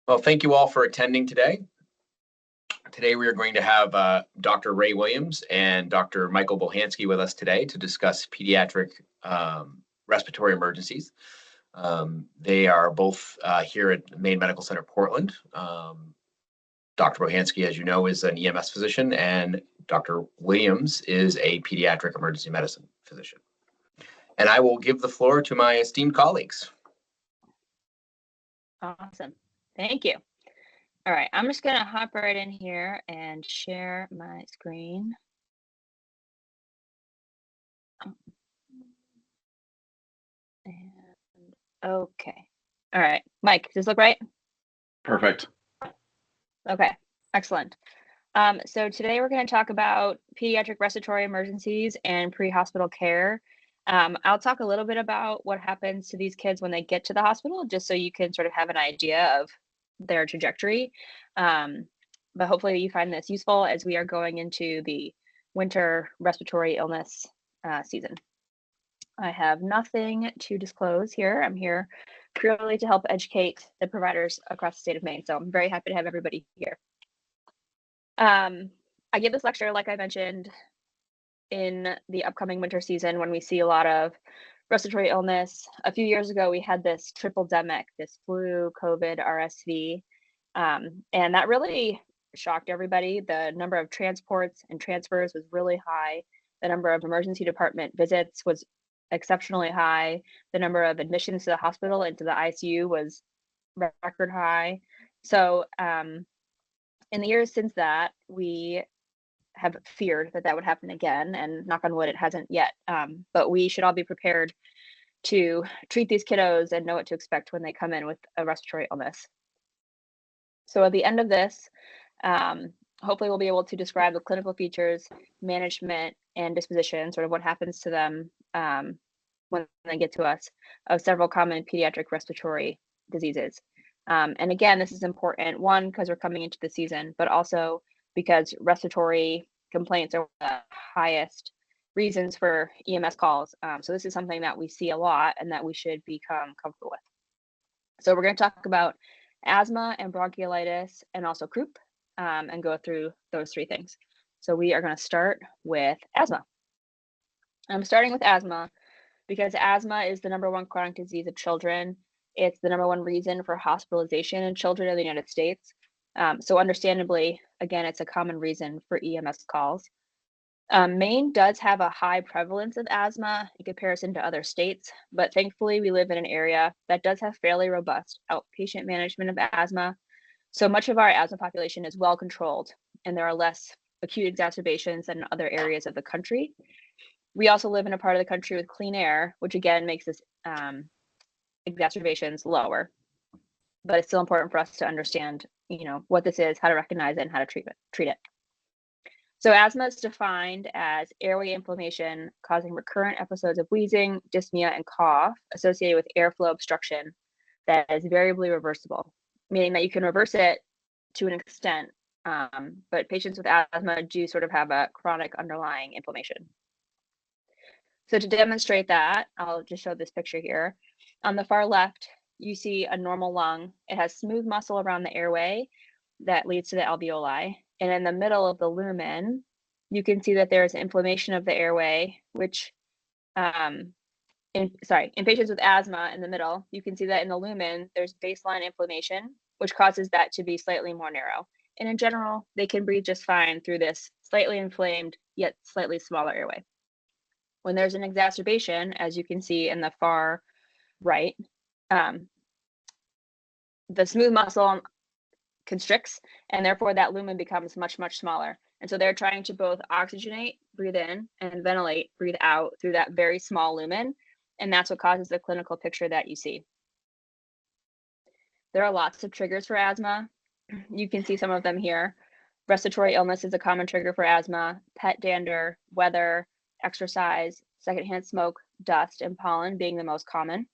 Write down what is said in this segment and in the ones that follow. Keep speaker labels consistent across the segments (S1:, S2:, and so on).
S1: Well, thank you all for attending today. Today we are going to have Dr. Rae Williams and Dr. Michael Bohanske with us today to discuss pediatric respiratory emergencies. They are both here at Maine Medical Center, Portland. Dr. Bohanske, as you know, is an EMS physician, and Dr. Williams is a pediatric emergency medicine physician. And I will give the floor to my esteemed colleagues.
S2: Awesome. Thank you. All right, I'm just going to hop right in here and share my screen. And okay. All right, Mike, does this look right?
S3: Perfect.
S2: Okay, excellent. So today we're going to talk about pediatric respiratory emergencies and pre-hospital care. I'll talk a little bit about what happens to these kids when they get to the hospital, just so you can sort of have an idea of their trajectory. But hopefully you find this useful as we are going into the winter respiratory illness season. I have nothing to disclose here. I'm here purely to help educate the providers across the state of Maine. So I'm very happy to have everybody here. I give this lecture, like I mentioned, in the upcoming winter season when we see a lot of respiratory illness. A few years ago, we had this triple-demic, this flu, COVID, RSV, and that really shocked everybody. The number of transports and transfers was really high. The number of emergency department visits was exceptionally high. The number of admissions to the hospital into the ICU was record high. So in the years since that, we have feared that that would happen again, and knock on wood, it hasn't yet. But we should all be prepared to treat these kiddos and know what to expect when they come in with a respiratory illness. So at the end of this, hopefully we'll be able to describe the clinical features, management, and disposition, sort of what happens to them when they get to us, of several common pediatric respiratory diseases. And again, this is important, one, because we're coming into the season, but also because respiratory complaints are the highest reasons for EMS calls. So this is something that we see a lot and that we should become comfortable with. So we're going to talk about asthma and bronchiolitis and also croup, and go through those three things. So we are going to start with asthma. I'm starting with asthma because asthma is the #1 chronic disease of children. It's the #1 reason for hospitalization in children in the United States. So understandably, again, it's a common reason for EMS calls. Maine does have a high prevalence of asthma in comparison to other states, but thankfully we live in an area that does have fairly robust outpatient management of asthma. So much of our asthma population is well controlled, and there are less acute exacerbations than in other areas of the country. We also live in a part of the country with clean air, which again makes this exacerbations lower. But it's still important for us to understand, what this is, how to recognize it, and how to treat it. So asthma is defined as airway inflammation causing recurrent episodes of wheezing, dyspnea, and cough associated with airflow obstruction that is variably reversible, meaning that you can reverse it to an extent, but patients with asthma do sort of have a chronic underlying inflammation. So to demonstrate that, I'll just show this picture here. On the far left, you see a normal lung. It has smooth muscle around the airway that leads to the alveoli. And in the middle of the lumen, you can see that there is inflammation of the airway, which, in patients with asthma in the middle, you can see that in the lumen, there's baseline inflammation, which causes that to be slightly more narrow. And in general, they can breathe just fine through this slightly inflamed, yet slightly smaller airway. When there's an exacerbation, as you can see in the far right, the smooth muscle constricts, and therefore that lumen becomes much, much smaller. And so they're trying to both oxygenate, breathe in, and ventilate, breathe out through that very small lumen. And that's what causes the clinical picture that you see. There are lots of triggers for asthma. You can see some of them here. Respiratory illness is a common trigger for asthma, pet dander, weather, exercise, secondhand smoke, dust, and pollen being the most common.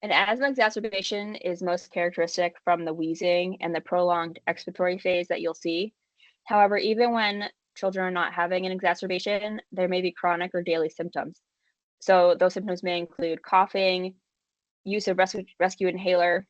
S2: An asthma exacerbation is most characteristic from the wheezing and the prolonged expiratory phase that you'll see. However, even when children are not having an exacerbation, there may be chronic or daily symptoms. So those symptoms may include coughing, use of rescue inhaler,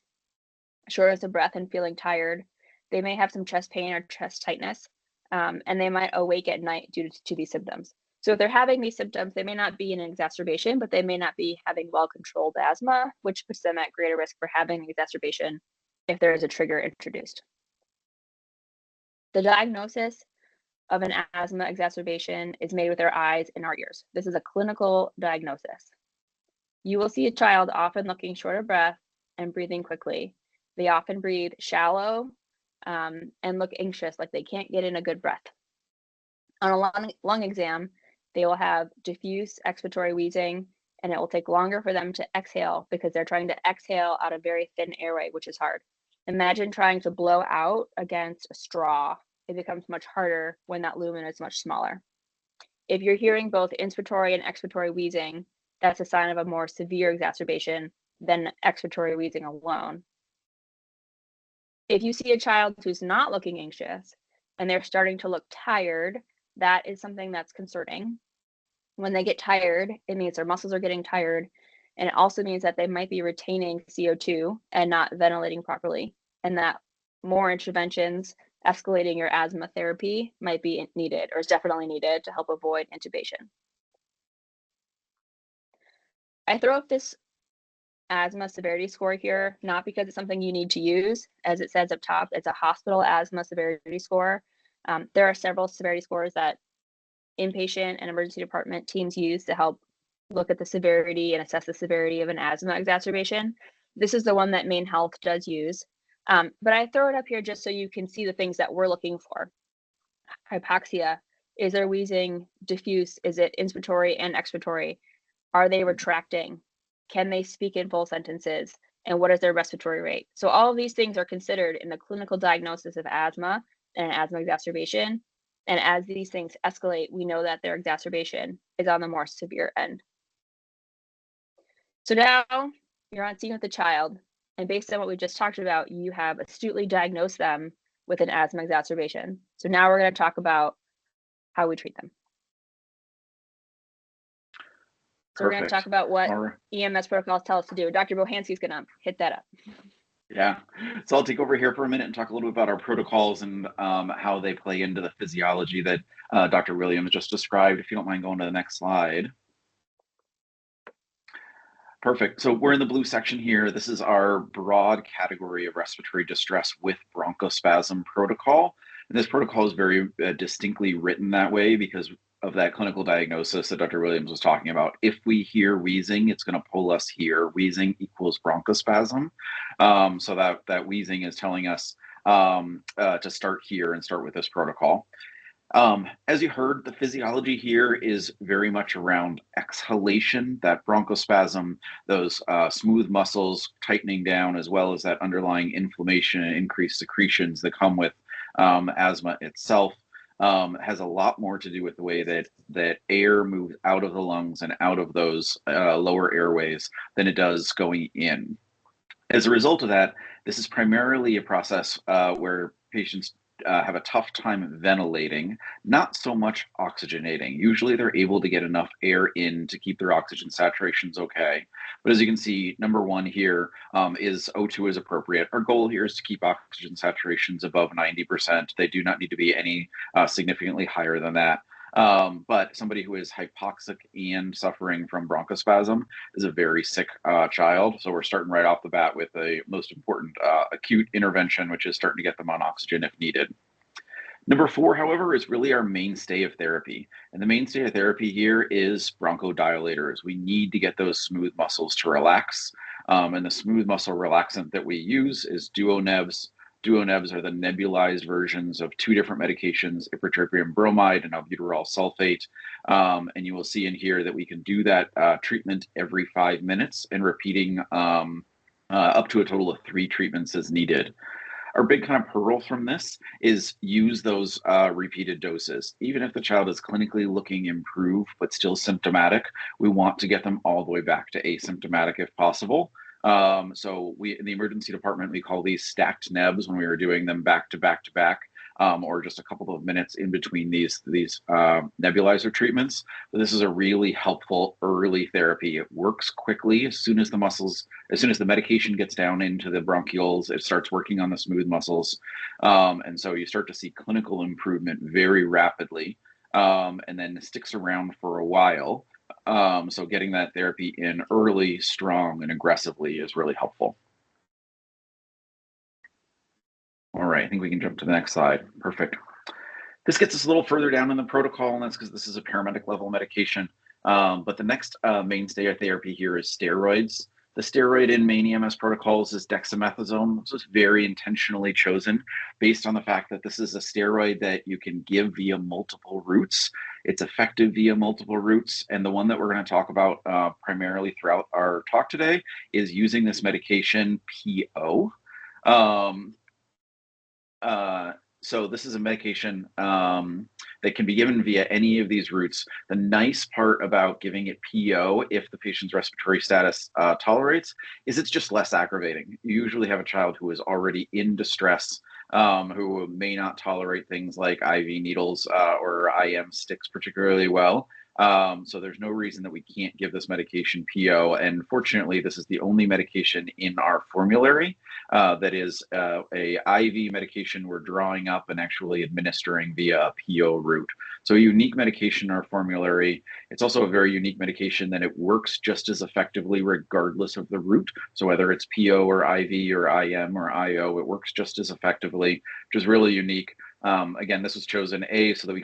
S2: shortness of breath, and feeling tired. They may have some chest pain or chest tightness, and they might awake at night due to these symptoms. So if they're having these symptoms, they may not be in an exacerbation, but they may not be having well-controlled asthma, which puts them at greater risk for having an exacerbation if there is a trigger introduced. The diagnosis of an asthma exacerbation is made with our eyes and our ears. This is a clinical diagnosis. You will see a child often looking short of breath and breathing quickly. They often breathe shallow and look anxious, like they can't get in a good breath. On a lung exam, they will have diffuse expiratory wheezing, and it will take longer for them to exhale because they're trying to exhale out a very thin airway, which is hard. Imagine trying to blow out against a straw. It becomes much harder when that lumen is much smaller. If you're hearing both inspiratory and expiratory wheezing, that's a sign of a more severe exacerbation than expiratory wheezing alone. If you see a child who's not looking anxious and they're starting to look tired, that is something that's concerning. When they get tired, it means their muscles are getting tired, and it also means that they might be retaining CO2 and not ventilating properly, and that more interventions escalating your asthma therapy might be needed, or is definitely needed, to help avoid intubation. I throw up this asthma severity score here, not because it's something you need to use. As it says up top, it's a hospital asthma severity score. There are several severity scores that inpatient and emergency department teams use to help look at the severity and assess the severity of an asthma exacerbation. This is the one that Maine Health does use. But I throw it up here just so you can see the things that we're looking for. Hypoxia, is there wheezing, diffuse, is it inspiratory and expiratory? Are they retracting? Can they speak in full sentences? And what is their respiratory rate? So all of these things are considered in the clinical diagnosis of asthma and an asthma exacerbation. And as these things escalate, we know that their exacerbation is on the more severe end. So now you're on scene with the child, and based on what we just talked about, you have astutely diagnosed them with an asthma exacerbation. So now we're going to talk about how we treat them. So we're going to talk about what EMS protocols tell us to do. Dr. Bohanske is going to hit that up.
S3: Yeah, so I'll take over here for a minute and talk a little bit about our protocols and how they play into the physiology that Dr. Williams just described. If you don't mind going to the next slide. Perfect. So we're in the blue section here. This is our broad category of respiratory distress with bronchospasm protocol. And this protocol is very distinctly written that way because of that clinical diagnosis that Dr. Williams was talking about. If we hear wheezing, it's going to pull us here. Wheezing equals bronchospasm. So that wheezing is telling us to start here and start with this protocol. As you heard, the physiology here is very much around exhalation, that bronchospasm, those smooth muscles tightening down, as well as that underlying inflammation and increased secretions that come with asthma itself. Has a lot more to do with the way that air moves out of the lungs and out of those lower airways than it does going in. As a result of that, this is primarily a process where patients have a tough time ventilating, not so much oxygenating. Usually they're able to get enough air in to keep their oxygen saturations okay. But as you can see, number one here is O2 is appropriate. Our goal here is to keep oxygen saturations above 90%. They do not need to be any significantly higher than that. But somebody who is hypoxic and suffering from bronchospasm is a very sick child. So we're starting right off the bat with the most important acute intervention, which is starting to get them on oxygen if needed. Number four, however, is really our mainstay of therapy. And the mainstay of therapy here is bronchodilators. We need to get those smooth muscles to relax. And the smooth muscle relaxant that we use is duonebs. Duonebs are the nebulized versions of two different medications, ipratropium bromide and albuterol sulfate. And you will see in here that we can do that treatment every 5 minutes and repeating up to a total of 3 treatments as needed. Our big kind of pearl from this is use those repeated doses. Even if the child is clinically looking improved but still symptomatic, we want to get them all the way back to asymptomatic if possible. So we in the emergency department, we call these stacked nebs when we were doing them back to back to back. or just a couple of minutes in between these nebulizer treatments. But this is a really helpful early therapy. It works quickly as soon as the medication gets down into the bronchioles. It starts working on the smooth muscles, and so you start to see clinical improvement very rapidly, and then it sticks around for a while. So getting that therapy in early, strong, and aggressively is really helpful. All right, I think we can jump to the next slide. Perfect. This gets us a little further down in the protocol, and that's because this is a paramedic level medication. But the next mainstay of therapy here is steroids. The steroid in main EMS protocols is dexamethasone. This was very intentionally chosen based on the fact that this is a steroid that you can give via multiple routes. It's effective via multiple routes. And the one that we're going to talk about primarily throughout our talk today is using this medication PO. So this is a medication that can be given via any of these routes. The nice part about giving it PO, if the patient's respiratory status tolerates, is it's just less aggravating. You usually have a child who is already in distress, who may not tolerate things like IV needles or IM sticks particularly well. So there's no reason that we can't give this medication PO. And fortunately, this is the only medication in our formulary that is a IV medication we're drawing up and actually administering via a PO route. So a unique medication in our formulary. It's also a very unique medication that it works just as effectively regardless of the route. So whether it's PO or IV or IM or IO, it works just as effectively, which is really unique. Again, this was chosen A, so that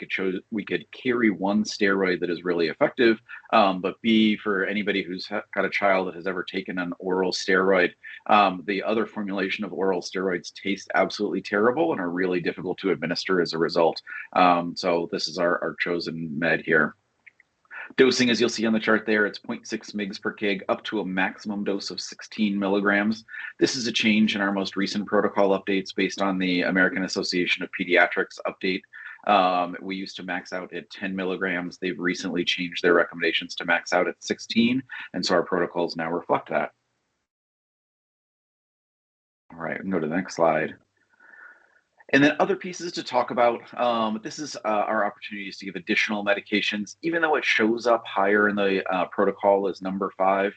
S3: we could carry one steroid that is really effective, but B, for anybody who's got a child that has ever taken an oral steroid, the other formulation of oral steroids taste absolutely terrible and are really difficult to administer as a result. So this is our chosen med here. Dosing, as you'll see on the chart there, it's 0.6 mg per kg up to a maximum dose of 16 milligrams. This is a change in our most recent protocol updates based on the American Association of Pediatrics update. We used to max out at 10 milligrams. They've recently changed their recommendations to max out at 16, and so our protocols now reflect that. All right, we can go to the next slide. And then other pieces to talk about. This is our opportunities to give additional medications, even though it shows up higher in the protocol as number 5.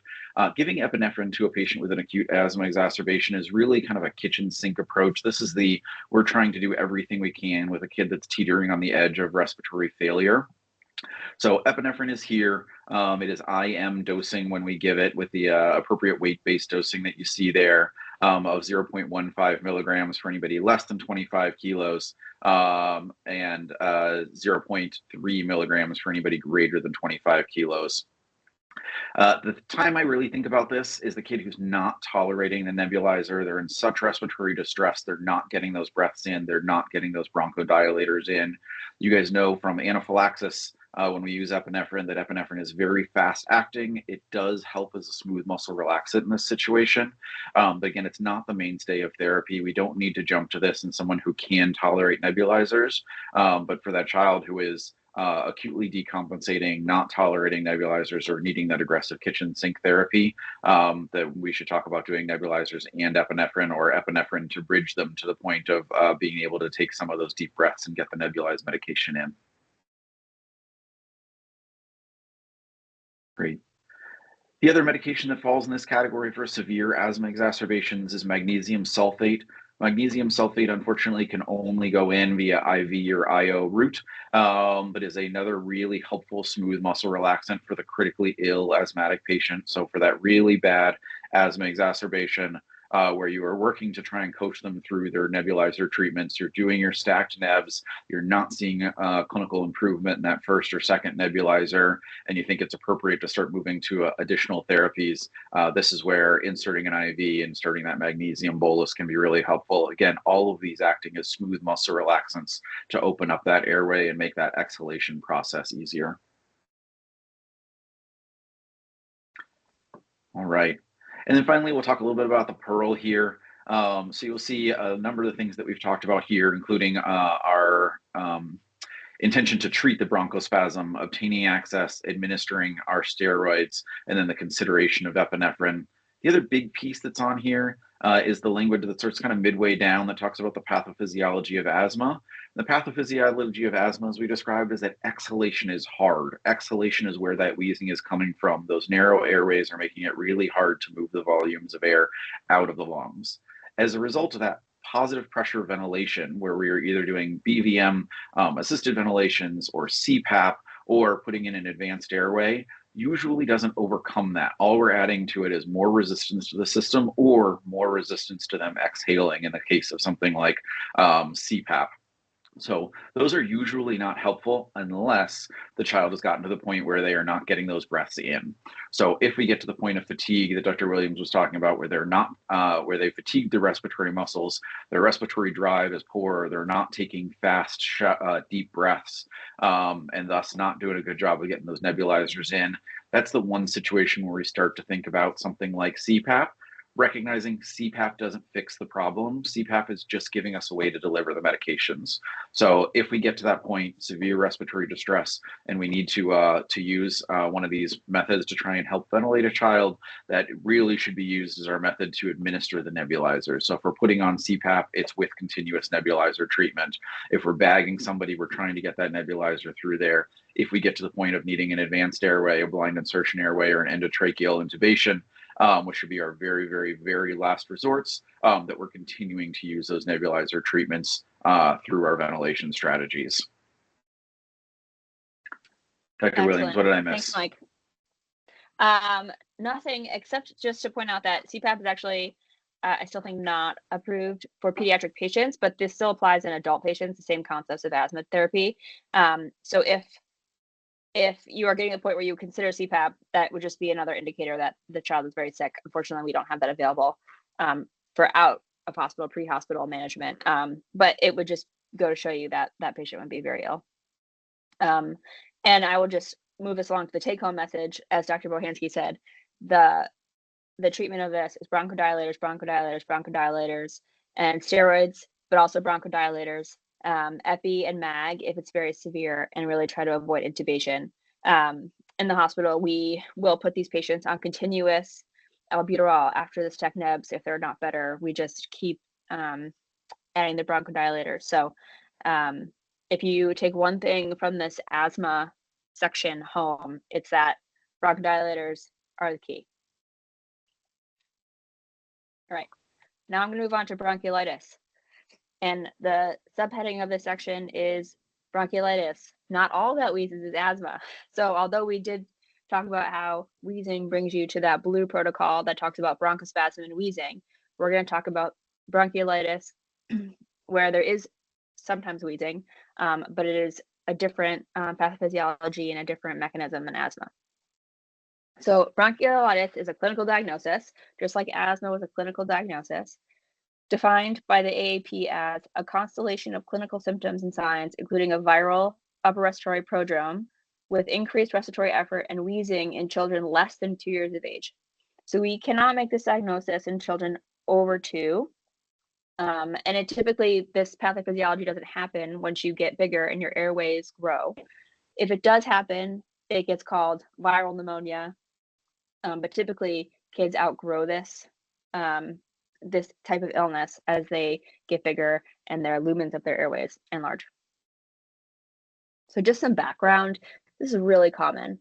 S3: Giving epinephrine to a patient with an acute asthma exacerbation is really kind of a kitchen sink approach. This is we're trying to do everything we can with a kid that's teetering on the edge of respiratory failure. So epinephrine is here. It is IM dosing when we give it with the appropriate weight-based dosing that you see there. Of 0.15 milligrams for anybody less than 25 kilos and 0.3 milligrams for anybody greater than 25 kilos. The time I really think about this is the kid who's not tolerating the nebulizer. They're in such respiratory distress. They're not getting those breaths in. They're not getting those bronchodilators in. You guys know from anaphylaxis, when we use epinephrine, that epinephrine is very fast acting. It does help as a smooth muscle relaxant in this situation. But again, it's not the mainstay of therapy. We don't need to jump to this in someone who can tolerate nebulizers. But for that child who is acutely decompensating, not tolerating nebulizers, or needing that aggressive kitchen sink therapy, that we should talk about doing nebulizers and epinephrine, or epinephrine to bridge them to the point of being able to take some of those deep breaths and get the nebulized medication in. Great. The other medication that falls in this category for severe asthma exacerbations is magnesium sulfate. Magnesium sulfate, unfortunately, can only go in via IV or IO route, but is another really helpful smooth muscle relaxant for the critically ill asthmatic patient. So for that really bad asthma exacerbation, where you are working to try and coach them through their nebulizer treatments, you're doing your stacked nebs, you're not seeing clinical improvement in that first or second nebulizer, and you think it's appropriate to start moving to additional therapies, this is where inserting an IV and starting that magnesium bolus can be really helpful. Again, all of these acting as smooth muscle relaxants to open up that airway and make that exhalation process easier. All right. And then finally, we'll talk a little bit about the Pearl here. So you'll see a number of the things that we've talked about here, including our intention to treat the bronchospasm, obtaining access, administering our steroids, and then the consideration of epinephrine. The other big piece that's on here is the language that starts kind of midway down that talks about the pathophysiology of asthma. The pathophysiology of asthma, as we described, is that exhalation is hard. Exhalation is where that wheezing is coming from. Those narrow airways are making it really hard to move the volumes of air out of the lungs. As a result of that, positive pressure ventilation, where we are either doing BVM assisted ventilations or CPAP or putting in an advanced airway, usually doesn't overcome that. All we're adding to it is more resistance to the system or more resistance to them exhaling in the case of something like CPAP. So those are usually not helpful unless the child has gotten to the point where they are not getting those breaths in. So if we get to the point of fatigue that Dr. Williams was talking about, where they're not, where they fatigued their respiratory muscles, their respiratory drive is poor, they're not taking fast, deep breaths, and thus not doing a good job of getting those nebulizers in, that's the one situation where we start to think about something like CPAP. Recognizing CPAP doesn't fix the problem. CPAP is just giving us a way to deliver the medications. So if we get to that point, severe respiratory distress, and we need to use one of these methods to try and help ventilate a child, that really should be used as our method to administer the nebulizer. So if we're putting on CPAP, it's with continuous nebulizer treatment. If we're bagging somebody, we're trying to get that nebulizer through there. If we get to the point of needing an advanced airway, a blind insertion airway, or an endotracheal intubation, which should be our very, very, very last resorts, that we're continuing to use those nebulizer treatments through our ventilation strategies. Dr.
S2: Excellent.
S3: Williams, what did I miss?
S2: Thanks, Mike. Nothing except just to point out that CPAP is actually, I still think, not approved for pediatric patients, but this still applies in adult patients, the same concepts of asthma therapy. So if you are getting to the point where you consider CPAP, that would just be another indicator that the child is very sick. Unfortunately, we don't have that available for out of hospital, pre-hospital management. But it would just go to show you that that patient would be very ill. And I will just move us along to the take-home message. As Dr. Bohanske said, the treatment of this is bronchodilators, bronchodilators, bronchodilators, and steroids, but also bronchodilators. Epi and MAG if it's very severe, and really try to avoid intubation. In the hospital, we will put these patients on continuous albuterol after the STEC nebs. If they're not better, we just keep adding the bronchodilators. So if you take one thing from this asthma section home, it's that bronchodilators are the key. All right, now I'm going to move on to bronchiolitis. And the subheading of this section is bronchiolitis. Not all that wheezes is asthma. So although we did talk about how wheezing brings you to that blue protocol that talks about bronchospasm and wheezing, we're going to talk about bronchiolitis, where there is sometimes wheezing, but it is a different pathophysiology and a different mechanism than asthma. So bronchiolitis is a clinical diagnosis, just like asthma was a clinical diagnosis, defined by the AAP as a constellation of clinical symptoms and signs, including a viral upper respiratory prodrome with increased respiratory effort and wheezing in children less than 2 years of age. So we cannot make this diagnosis in children over 2. And it typically, this pathophysiology doesn't happen once you get bigger and your airways grow. If it does happen, it gets called viral pneumonia. But typically kids outgrow this type of illness as they get bigger and their lumens of their airways enlarge. So just some background, this is really common.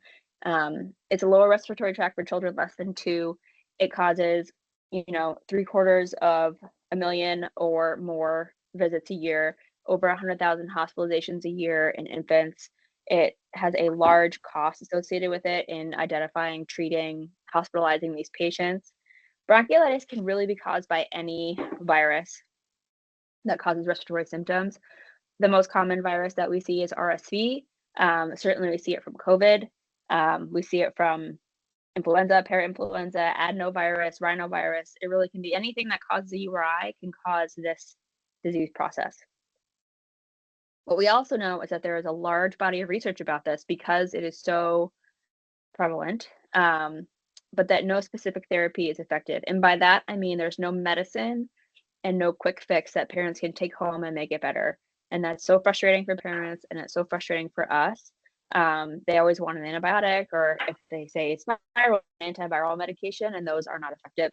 S2: It's a lower respiratory tract for children less than 2. It causes, 750,000 or more visits a year, over 100,000 hospitalizations a year in infants. It has a large cost associated with it in identifying, treating, hospitalizing these patients. Bronchiolitis can really be caused by any virus that causes respiratory symptoms. The most common virus that we see is RSV. Certainly we see it from COVID. We see it from influenza, parainfluenza, adenovirus, rhinovirus. It really can be anything that causes a URI can cause this disease process. What we also know is that there is a large body of research about this because it is so prevalent, but that no specific therapy is effective. And by that, I mean there's no medicine and no quick fix that parents can take home and make it better. And that's so frustrating for parents, and it's so frustrating for us they always want an antibiotic, or if they say it's viral, antiviral medication, and those are not effective.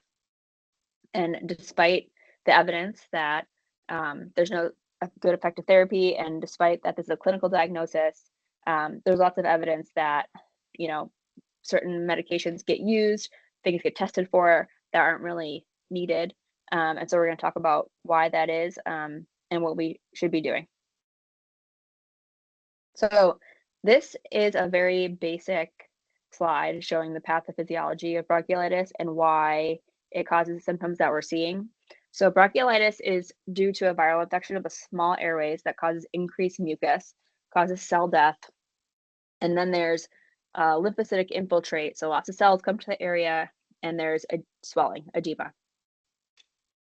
S2: And despite the evidence that there's no good effective therapy, and despite that this is a clinical diagnosis, there's lots of evidence that, certain medications get used, things get tested for that aren't really needed. And so we're going to talk about why that is, and what we should be doing. So this is a very basic slide showing the pathophysiology of bronchiolitis and why it causes the symptoms that we're seeing. So bronchiolitis is due to a viral infection of the small airways that causes increased mucus, causes cell death, and then there's lymphocytic infiltrate. So lots of cells come to the area, and there's a swelling, edema.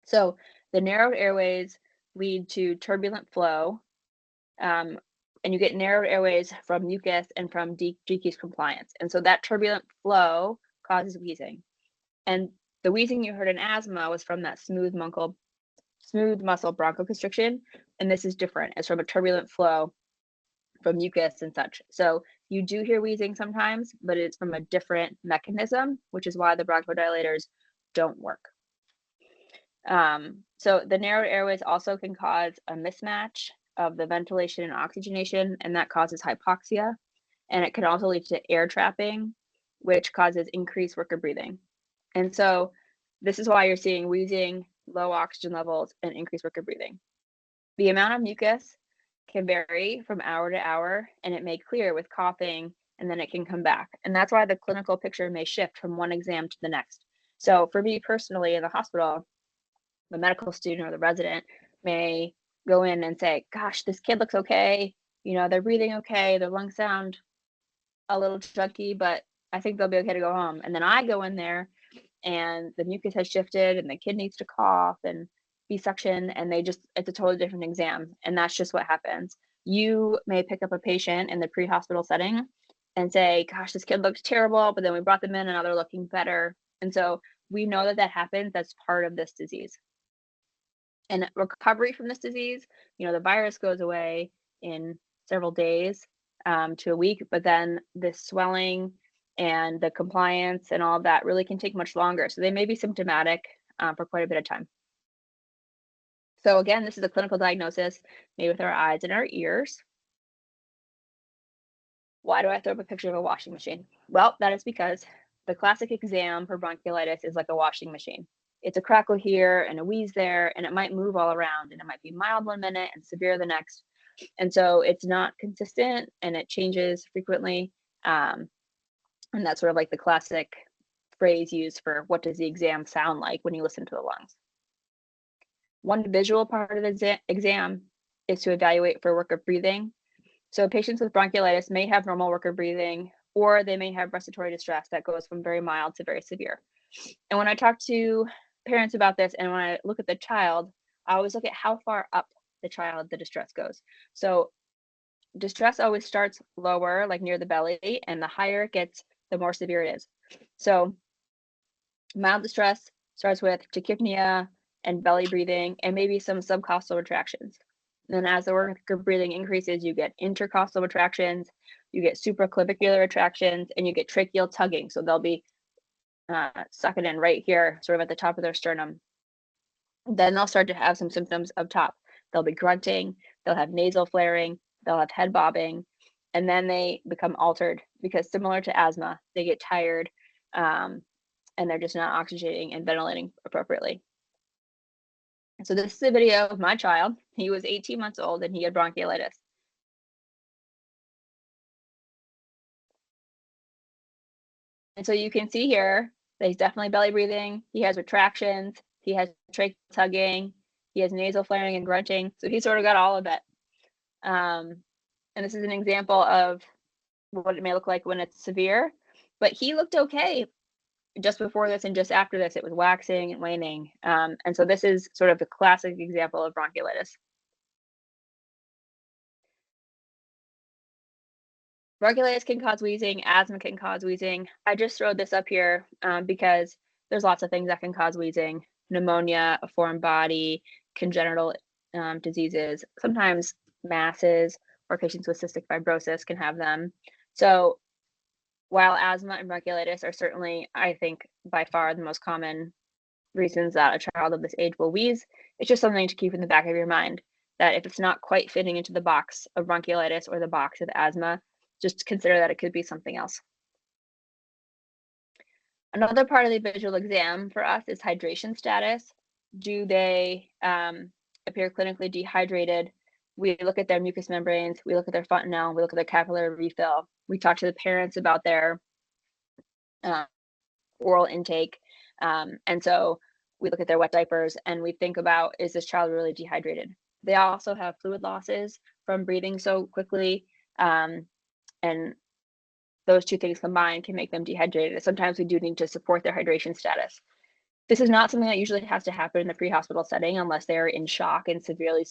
S2: So the narrowed airways lead to turbulent flow, and you get narrowed airways from mucus and from decreased compliance. And so that turbulent flow causes wheezing. And the wheezing you heard in asthma was from that smooth muscle bronchoconstriction, and this is different. It's from a turbulent flow from mucus and such. So you do hear wheezing sometimes, but it's from a different mechanism, which is why the bronchodilators don't work. So the narrowed airways also can cause a mismatch of the ventilation and oxygenation, and that causes hypoxia. And it can also lead to air trapping, which causes increased worker breathing. And so this is why you're seeing wheezing, low oxygen levels, and increased worker breathing. The amount of mucus can vary from hour to hour, and it may clear with coughing, and then it can come back. And that's why the clinical picture may shift from one exam to the next. So for me personally in the hospital, the medical student or the resident may go in and say, gosh, this kid looks okay. They're breathing okay. Their lungs sound a little chunky, but I think they'll be okay to go home. And then I go in there and the mucus has shifted and the kid needs to cough and be suctioned, and it's a totally different exam. And that's just what happens. You may pick up a patient in the pre-hospital setting and say, gosh, this kid looks terrible, but then we brought them in and now they're looking better. And so we know that happens. That's part of this disease. And recovery from this disease, the virus goes away in several days to a week, but then the swelling and the compliance and all of that really can take much longer. So they may be symptomatic for quite a bit of time. So again, this is a clinical diagnosis made with our eyes and our ears. Why do I throw up a picture of a washing machine? Well, that is because the classic exam for bronchiolitis is like a washing machine. It's a crackle here and a wheeze there, and it might move all around, and it might be mild one minute and severe the next. And so it's not consistent, and it changes frequently. And that's sort of like the classic phrase used for what does the exam sound like when you listen to the lungs. One visual part of the exam is to evaluate for work of breathing. So patients with bronchiolitis may have normal work of breathing, or they may have respiratory distress that goes from very mild to very severe. And when I talk to parents about this, and when I look at the child, I always look at how far up the distress goes. So distress always starts lower, like near the belly, and the higher it gets, the more severe it is. So mild distress starts with tachypnea and belly breathing, and maybe some subcostal retractions. And then as the work of breathing increases, you get intercostal retractions, you get supraclavicular retractions, and you get tracheal tugging. So they'll be sucking in right here, sort of at the top of their sternum. Then they'll start to have some symptoms up top. They'll be grunting, they'll have nasal flaring, they'll have head bobbing, and then they become altered because, similar to asthma, they get tired and they're just not oxygenating and ventilating appropriately. So this is a video of my child. He was 18 months old and he had bronchiolitis. And so you can see here that he's definitely belly breathing. He has retractions. He has tracheal tugging. He has nasal flaring and grunting. So he sort of got all of it. And this is an example of what it may look like when it's severe. But he looked okay just before this and just after this. It was waxing and waning. And so this is sort of the classic example of bronchiolitis. Bronchiolitis can cause wheezing, asthma can cause wheezing. I just throw this up here because there's lots of things that can cause wheezing. Pneumonia, a foreign body, congenital diseases, sometimes masses or patients with cystic fibrosis can have them. So while asthma and bronchiolitis are certainly, I think, by far the most common reasons that a child of this age will wheeze, it's just something to keep in the back of your mind that if it's not quite fitting into the box of bronchiolitis or the box of asthma, just consider that it could be something else. Another part of the visual exam for us is hydration status. Do they appear clinically dehydrated? We look at their mucous membranes, we look at their fontanelle, we look at their capillary refill. We talk to the parents about their oral intake. And so we look at their wet diapers and we think about, is this child really dehydrated? They also have fluid losses from breathing so quickly. And those two things combined can make them dehydrated. Sometimes we do need to support their hydration status. This is not something that usually has to happen in the pre-hospital setting unless they're in shock and severely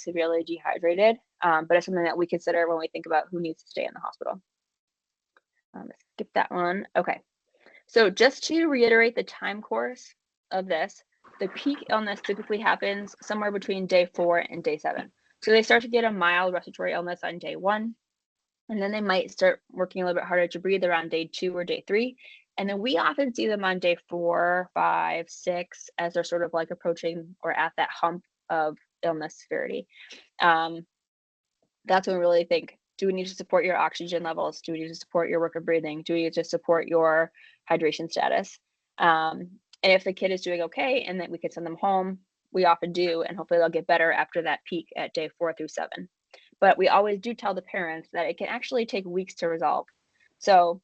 S2: dehydrated. But it's something that we consider when we think about who needs to stay in the hospital. Skip that one. Okay. So just to reiterate the time course of this, the peak illness typically happens somewhere between day 4 and day 7. So they start to get a mild respiratory illness on day 1, and then they might start working a little bit harder to breathe around day 2 or day 3. And then we often see them on day 4, 5, 6, as they're sort of like approaching or at that hump of illness severity. That's when we really think, do we need to support your oxygen levels? Do we need to support your work of breathing? Do we need to support your hydration status? And if the kid is doing okay and then we can send them home, we often do, and hopefully they'll get better after that peak at day 4 through 7. But we always do tell the parents that it can actually take weeks to resolve. So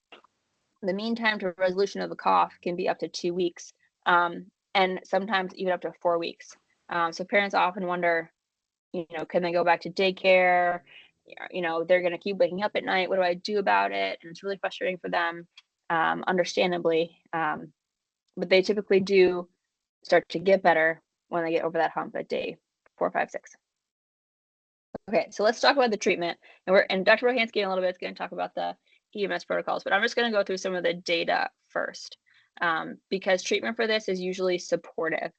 S2: the mean time to resolution of a cough can be up to 2 weeks, and sometimes even up to 4 weeks. So parents often wonder, can they go back to daycare? They're going to keep waking up at night. What do I do about it? And it's really frustrating for them, understandably. But they typically do start to get better when they get over that hump at day 4, 5, 6. Okay, so let's talk about the treatment. And Dr. Bohanske in a little bit is going to talk about the EMS protocols, but I'm just going to go through some of the data first, because treatment for this is usually supportive.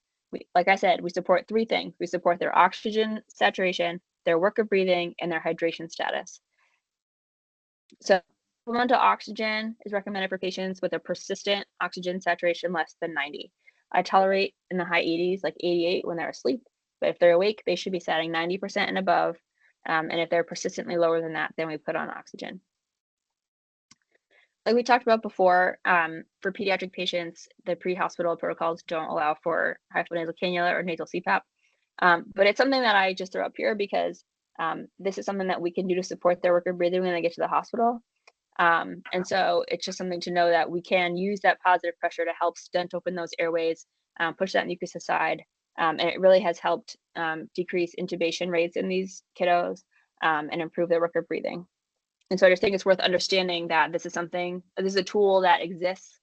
S2: Like I said, we support 3 things. We support their oxygen saturation, their work of breathing, and their hydration status. So supplemental oxygen is recommended for patients with a persistent oxygen saturation less than 90. I tolerate in the high 80s, like 88 when they're asleep, but if they're awake, they should be satting 90% and above. And if they're persistently lower than that, then we put on oxygen. Like we talked about before, for pediatric patients, the pre-hospital protocols don't allow for hyponasal cannula or nasal CPAP. But it's something that I just throw up here because this is something that we can do to support their work of breathing when they get to the hospital. And so it's just something to know that we can use that positive pressure to help stent open those airways, push that mucus aside. And it really has helped decrease intubation rates in these kiddos and improve their work of breathing. And so I just think it's worth understanding that this is a tool that exists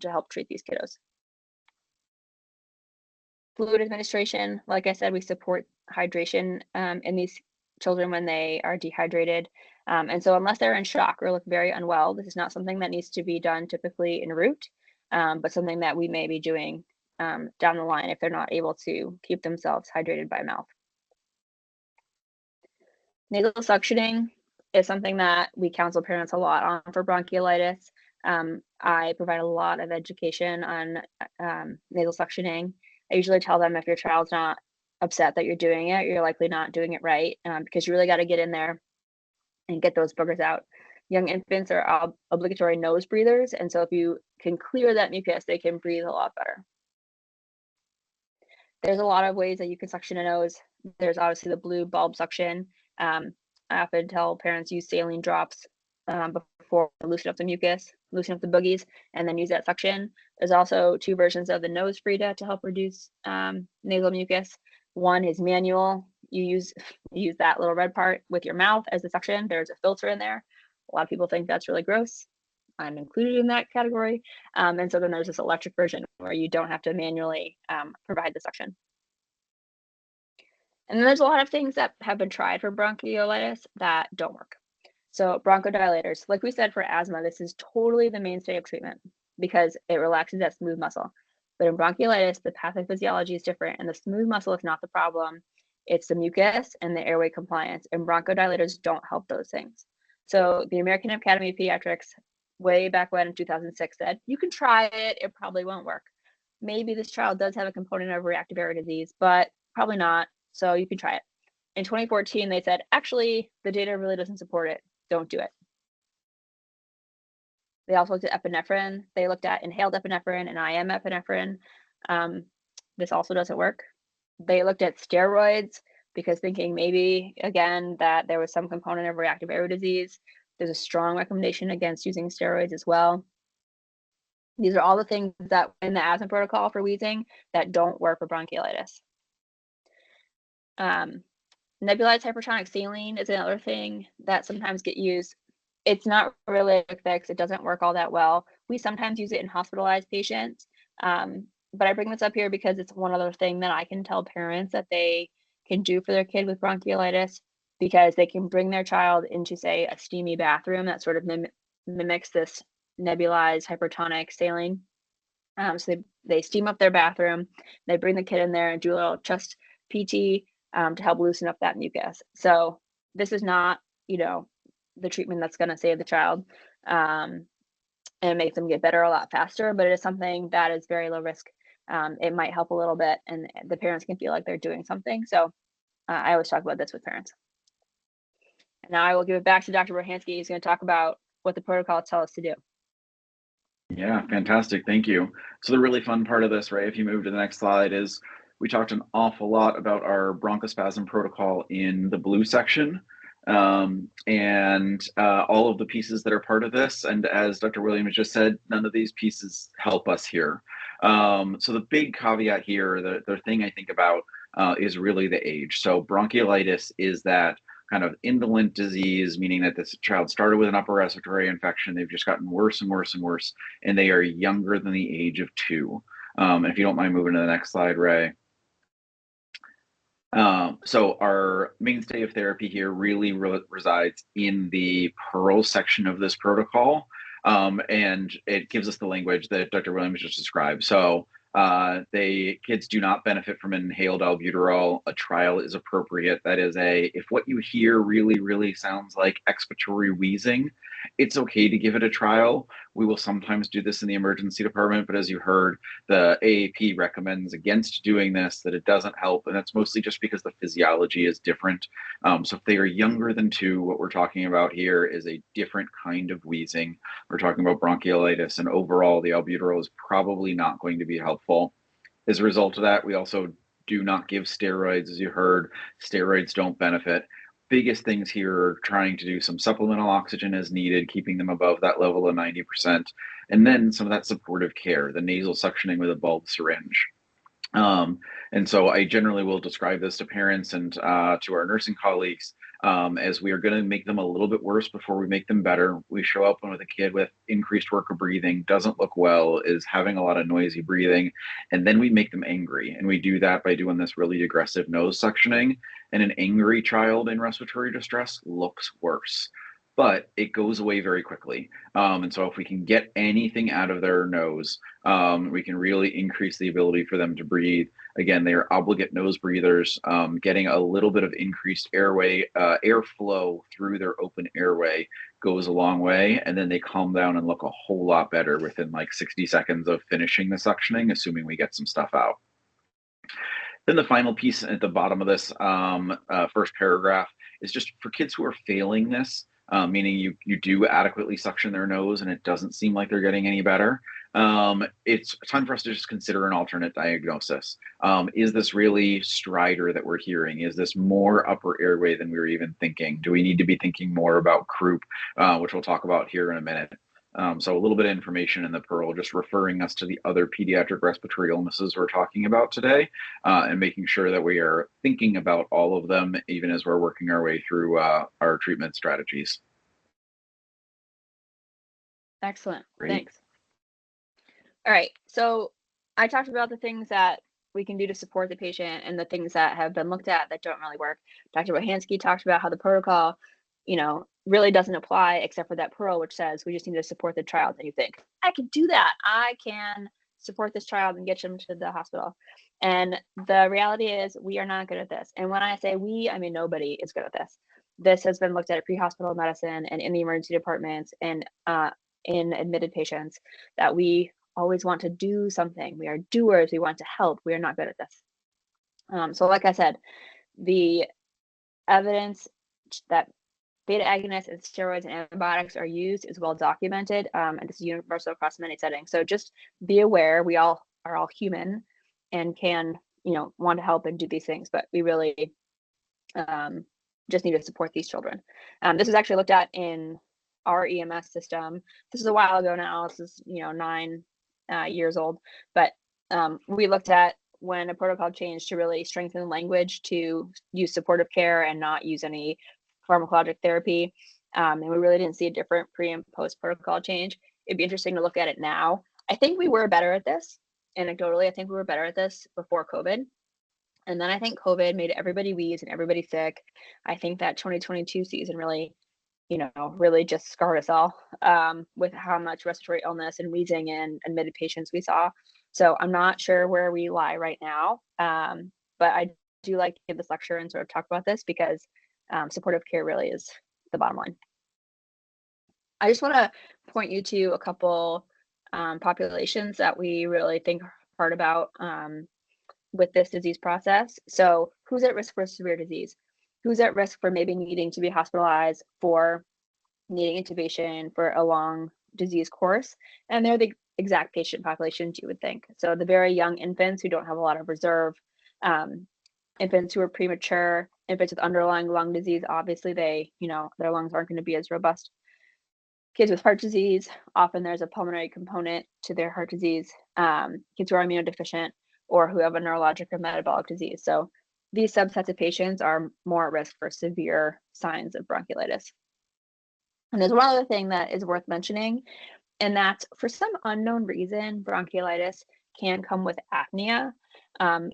S2: to help treat these kiddos. Fluid administration, like I said, we support hydration in these children when they are dehydrated. And so unless they're in shock or look very unwell, this is not something that needs to be done typically en route, but something that we may be doing down the line if they're not able to keep themselves hydrated by mouth. Nasal suctioning is something that we counsel parents a lot on for bronchiolitis. I provide a lot of education on nasal suctioning. I usually tell them if your child's not upset that you're doing it, you're likely not doing it right, because you really got to get in there and get those boogers out. Young infants are obligatory nose breathers, and so if you can clear that mucus, they can breathe a lot better. There's a lot of ways that you can suction a nose. There's obviously the blue bulb suction. I often tell parents use saline drops before loosen up the mucus, loosen up the boogies, and then use that suction. There's also 2 versions of the nose Frida to help reduce nasal mucus. One is manual. You use that little red part with your mouth as the suction. There's a filter in there. A lot of people think that's really gross. I'm included in that category. And so then there's this electric version where you don't have to manually provide the suction. And then there's a lot of things that have been tried for bronchiolitis that don't work. So bronchodilators, like we said for asthma, this is totally the mainstay of treatment because it relaxes that smooth muscle. But in bronchiolitis, the pathophysiology is different and the smooth muscle is not the problem. It's the mucus and the airway compliance, and bronchodilators don't help those things. So the American Academy of Pediatrics, way back when in 2006, said, you can try it, it probably won't work. Maybe this child does have a component of reactive airway disease, but probably not, so you can try it. In 2014, they said, actually, the data really doesn't support it, don't do it. They also looked at epinephrine. They looked at inhaled epinephrine and IM epinephrine. This also doesn't work. They looked at steroids because thinking maybe, again, that there was some component of reactive airway disease. There's a strong recommendation against using steroids as well. These are all the things that in the asthma protocol for wheezing that don't work for bronchiolitis. Nebulized hypertonic saline is another thing that sometimes get used. It's not really a quick fix. It doesn't work all that well. We sometimes use it in hospitalized patients. But I bring this up here because it's one other thing that I can tell parents that they can do for their kid with bronchiolitis, because they can bring their child into, say, a steamy bathroom that sort of mimics this nebulized hypertonic saline. So they steam up their bathroom, they bring the kid in there and do a little chest PT to help loosen up that mucus. So this is not, the treatment that's going to save the child and make them get better a lot faster, but it is something that is very low risk. It might help a little bit, and the parents can feel like they're doing something. So I always talk about this with parents. And now I will give it back to Dr. Bohanske. He's going to talk about what the protocols tell us to do.
S3: Yeah, fantastic. Thank you. So the really fun part of this, Rae, if you move to the next slide, is we talked an awful lot about our bronchospasm protocol in the blue section. And all of the pieces that are part of this. And as Dr. Williams just said, none of these pieces help us here. So the big caveat here, the thing I think about is really the age. So bronchiolitis is that kind of indolent disease, meaning that this child started with an upper respiratory infection. They've just gotten worse and worse and worse, and they are younger than the age of 2. And if you don't mind moving to the next slide, Rae. So our mainstay of therapy here really resides in the PEARL section of this protocol, and it gives us the language that Dr. Williams just described. So kids do not benefit from inhaled albuterol. A trial is appropriate. That is if what you hear really, really sounds like expiratory wheezing, it's okay to give it a trial. We will sometimes do this in the emergency department, but as you heard, the AAP recommends against doing this, that it doesn't help. And that's mostly just because the physiology is different. So if they are younger than 2, what we're talking about here is a different kind of wheezing. We're talking about bronchiolitis, and overall the albuterol is probably not going to be helpful. As a result of that, we also do not give steroids. As you heard, steroids don't benefit. Biggest things here are trying to do some supplemental oxygen as needed, keeping them above that level of 90%. And then some of that supportive care, the nasal suctioning with a bulb syringe. And so I generally will describe this to parents and to our nursing colleagues as we are going to make them a little bit worse before we make them better. We show up with a kid with increased work of breathing, doesn't look well, is having a lot of noisy breathing, and then we make them angry. And we do that by doing this really aggressive nose suctioning. And an angry child in respiratory distress looks worse, but it goes away very quickly. And so if we can get anything out of their nose, we can really increase the ability for them to breathe. Again, they are obligate nose breathers. Getting a little bit of increased airway, airflow through their open airway goes a long way. And then they calm down and look a whole lot better within like 60 seconds of finishing the suctioning, assuming we get some stuff out. Then the final piece at the bottom of this first paragraph is just for kids who are failing this, meaning you do adequately suction their nose and it doesn't seem like they're getting any better. It's time for us to just consider an alternate diagnosis. Is this really stridor that we're hearing? Is this more upper airway than we were even thinking? Do we need to be thinking more about croup, which we'll talk about here in a minute? So a little bit of information in the PEARL, just referring us to the other pediatric respiratory illnesses we're talking about today, and making sure that we are thinking about all of them, even as we're working our way through our treatment strategies.
S2: Excellent.
S3: Great.
S2: Thanks. All right. So I talked about the things that we can do to support the patient and the things that have been looked at that don't really work. Dr. Bohanske talked about how the protocol, really doesn't apply except for that PEARL, which says we just need to support the child. And you think, I can do that. I can support this child and get them to the hospital. And the reality is we are not good at this. And when I say we, I mean nobody is good at this. This has been looked at pre-hospital medicine and in the emergency departments and in admitted patients, that we always want to do something. We are doers. We want to help. We are not good at this. So like I said, the evidence that beta agonists and steroids and antibiotics are used is well documented, and it's universal across many settings. So just be aware, we all are all human and can, want to help and do these things, but we really just need to support these children. This was actually looked at in our EMS system. This is a while ago now. This is 9 years old, but we looked at when a protocol changed to really strengthen language to use supportive care and not use any pharmacologic therapy. And we really didn't see a different pre and post protocol change. It'd be interesting to look at it now. I think we were better at this. Anecdotally, I think we were better at this before COVID. And then I think COVID made everybody wheeze and everybody sick. I think that 2022 season really, really just scarred us all with how much respiratory illness and wheezing and admitted patients we saw. So I'm not sure where we lie right now, but I do like to give this lecture and sort of talk about this because supportive care really is the bottom line. I just want to point you to a couple populations that we really think hard about with this disease process. So who's at risk for severe disease? Who's at risk for maybe needing to be hospitalized, for needing intubation for a long disease course? And they're the exact patient populations you would think. So the very young infants who don't have a lot of reserve, infants who are premature, infants with underlying lung disease, obviously they, their lungs aren't going to be as robust. Kids with heart disease, often there's a pulmonary component to their heart disease. Kids who are immunodeficient or who have a neurologic or metabolic disease. So these subsets of patients are more at risk for severe signs of bronchiolitis. And there's one other thing that is worth mentioning, and that's for some unknown reason, bronchiolitis can come with apnea,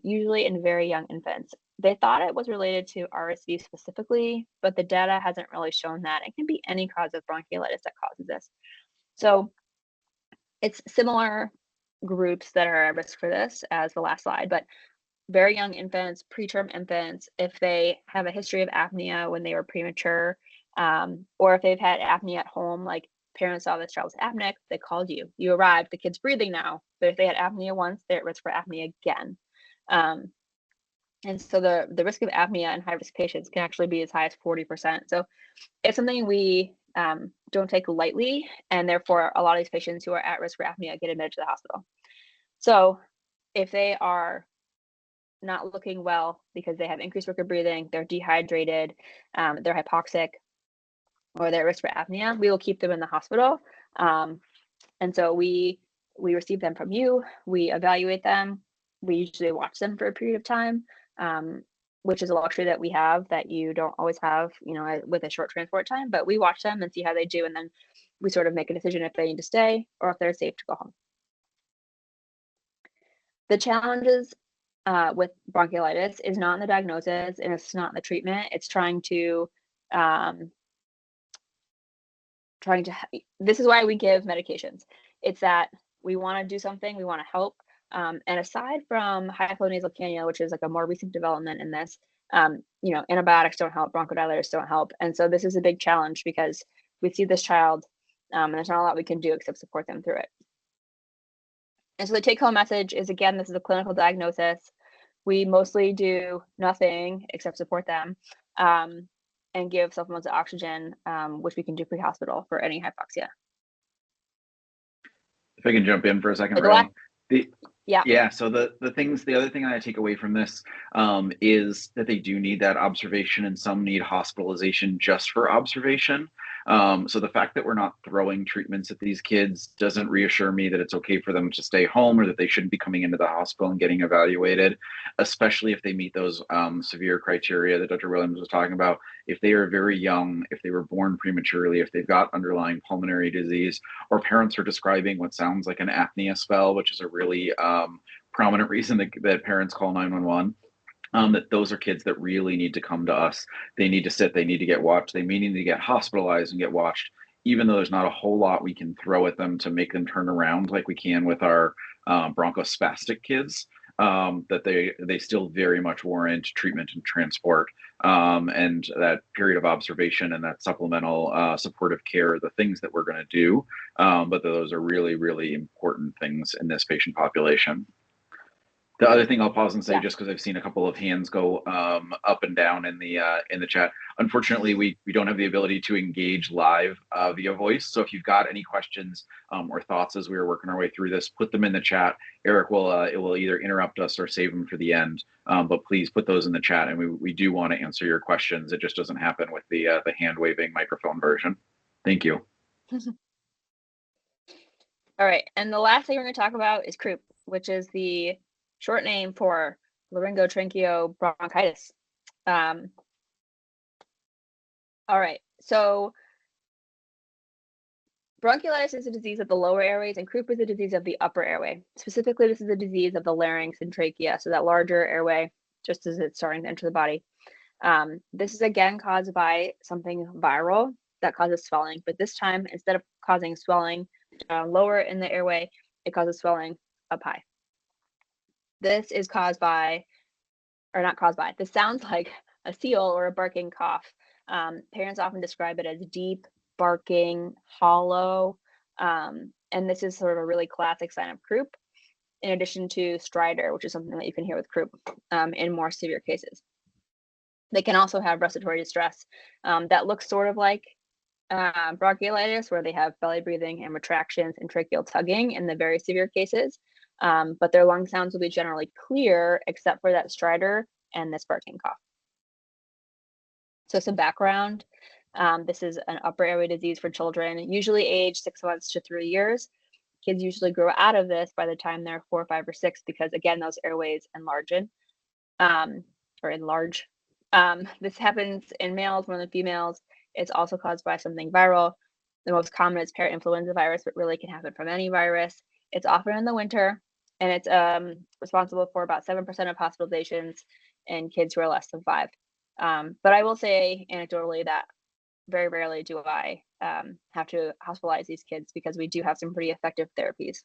S2: usually in very young infants. They thought it was related to RSV specifically, but the data hasn't really shown that. It can be any cause of bronchiolitis that causes this. So it's similar groups that are at risk for this as the last slide, but very young infants, preterm infants, if they have a history of apnea when they were premature, or if they've had apnea at home, like parents saw this child was apneic, they called you. You arrived, the kid's breathing now, but if they had apnea once, they're at risk for apnea again. And so the risk of apnea in high-risk patients can actually be as high as 40%. So it's something we don't take lightly, and therefore a lot of these patients who are at risk for apnea get admitted to the hospital. So if they are not looking well because they have increased work of breathing, they're dehydrated, they're hypoxic, or they're at risk for apnea, we will keep them in the hospital. And so we receive them from you, we evaluate them, we usually watch them for a period of time, which is a luxury that we have that you don't always have, with a short transport time, but we watch them and see how they do. And then we sort of make a decision if they need to stay or if they're safe to go home. The challenges with bronchiolitis is not in the diagnosis and it's not in the treatment. It's trying to, this is why we give medications. It's that we want to do something, we want to help. And aside from high flow nasal cannula, which is like a more recent development in this, antibiotics don't help, bronchodilators don't help. And so this is a big challenge because we see this child and there's not a lot we can do except support them through it. And so the take-home message is, again, this is a clinical diagnosis. We mostly do nothing except support them and give supplements of oxygen, which we can do pre-hospital for any hypoxia.
S3: If I can jump in for a second, Rae. So the other thing that I take away from this is that they do need that observation, and some need hospitalization just for observation. So the fact that we're not throwing treatments at these kids doesn't reassure me that it's okay for them to stay home or that they shouldn't be coming into the hospital and getting evaluated, especially if they meet those severe criteria that Dr. Williams was talking about. If they are very young, if they were born prematurely, if they've got underlying pulmonary disease, or parents are describing what sounds like an apnea spell, which is a really prominent reason that parents call 911. That those are kids that really need to come to us. They need to sit, they need to get watched, they may need to get hospitalized and get watched, even though there's not a whole lot we can throw at them to make them turn around like we can with our bronchospastic kids. that they still very much warrant treatment and transport. And that period of observation and that supplemental supportive care are the things that we're going to do. But those are really, really important things in this patient population. The other thing I'll pause and say, just because I've seen a couple of hands go up and down in the chat. Unfortunately, we don't have the ability to engage live via voice. So if you've got any questions or thoughts as we were working our way through this, put them in the chat. Eric will either interrupt us or save them for the end. But please put those in the chat, and we do want to answer your questions. It just doesn't happen with the hand waving microphone version. Thank you.
S2: All right, and the last thing we're going to talk about is croup, which is the short name for laryngotracheobronchitis. All right, so bronchiolitis is a disease of the lower airways, and croup is a disease of the upper airway. Specifically, this is a disease of the larynx and trachea, so that larger airway, just as it's starting to enter the body. This is again caused by something viral that causes swelling, but this time, instead of causing swelling lower in the airway, it causes swelling up high. This is caused by, or not caused by, this sounds like a seal or a barking cough. Parents often describe it as deep, barking, hollow, and this is sort of a really classic sign of croup, in addition to stridor, which is something that you can hear with croup in more severe cases. They can also have respiratory distress that looks sort of like bronchiolitis, where they have belly breathing and retractions and tracheal tugging in the very severe cases. But their lung sounds will be generally clear, except for that stridor and this barking cough. So some background, this is an upper airway disease for children, usually aged 6 months to 3 years. Kids usually grow out of this by the time they're 4, 5, or 6, because again, those airways enlarge. This happens in males more than females. It's also caused by something viral. The most common is parainfluenza virus, but really can happen from any virus. It's often in the winter, and it's responsible for about 7% of hospitalizations in kids who are less than 5. But I will say anecdotally that very rarely do I have to hospitalize these kids, because we do have some pretty effective therapies.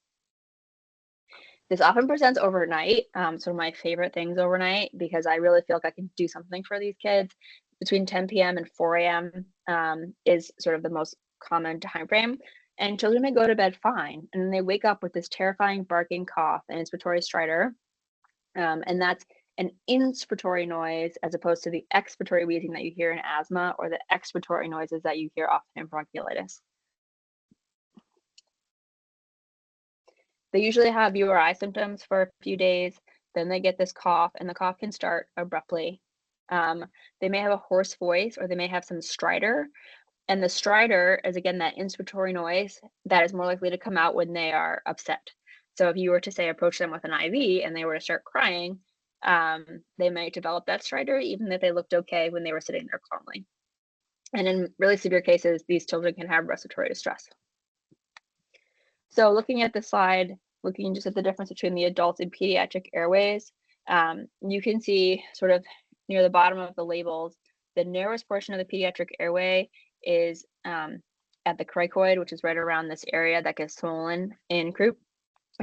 S2: This often presents overnight. So my favorite things overnight, because I really feel like I can do something for these kids. Between 10 p.m. and 4 a.m. Is sort of the most common time frame. And children may go to bed fine, and then they wake up with this terrifying barking cough and inspiratory stridor. And that's an inspiratory noise as opposed to the expiratory wheezing that you hear in asthma, or the expiratory noises that you hear often in bronchiolitis. They usually have URI symptoms for a few days, then they get this cough, and the cough can start abruptly. They may have a hoarse voice, or they may have some stridor. And the stridor is, again, that inspiratory noise that is more likely to come out when they are upset. So if you were to, say, approach them with an IV and they were to start crying, they might develop that stridor, even if they looked okay when they were sitting there calmly. And in really severe cases, these children can have respiratory distress. So looking at the slide, looking just at the difference between the adult and pediatric airways, you can see sort of near the bottom of the labels, the narrowest portion of the pediatric airway is at the cricoid, which is right around this area that gets swollen in croup.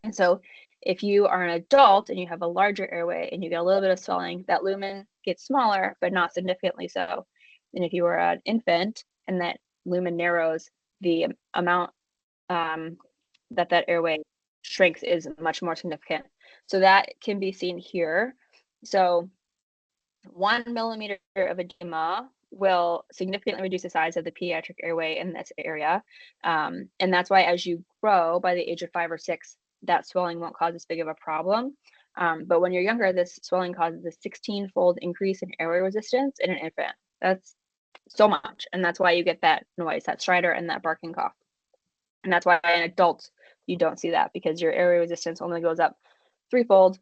S2: And so if you are an adult and you have a larger airway and you get a little bit of swelling, that lumen gets smaller, but not significantly so. And if you are an infant and that lumen narrows, the amount that airway shrinks is much more significant. So that can be seen here. So 1 millimeter of edema will significantly reduce the size of the pediatric airway in this area. And that's why as you grow, by the age of 5 or 6, that swelling won't cause as big of a problem. But when you're younger, this swelling causes a 16-fold increase in airway resistance in an infant. That's so much. And that's why you get that noise, that stridor, and that barking cough. And that's why in adults, you don't see that, because your airway resistance only goes up 3-fold,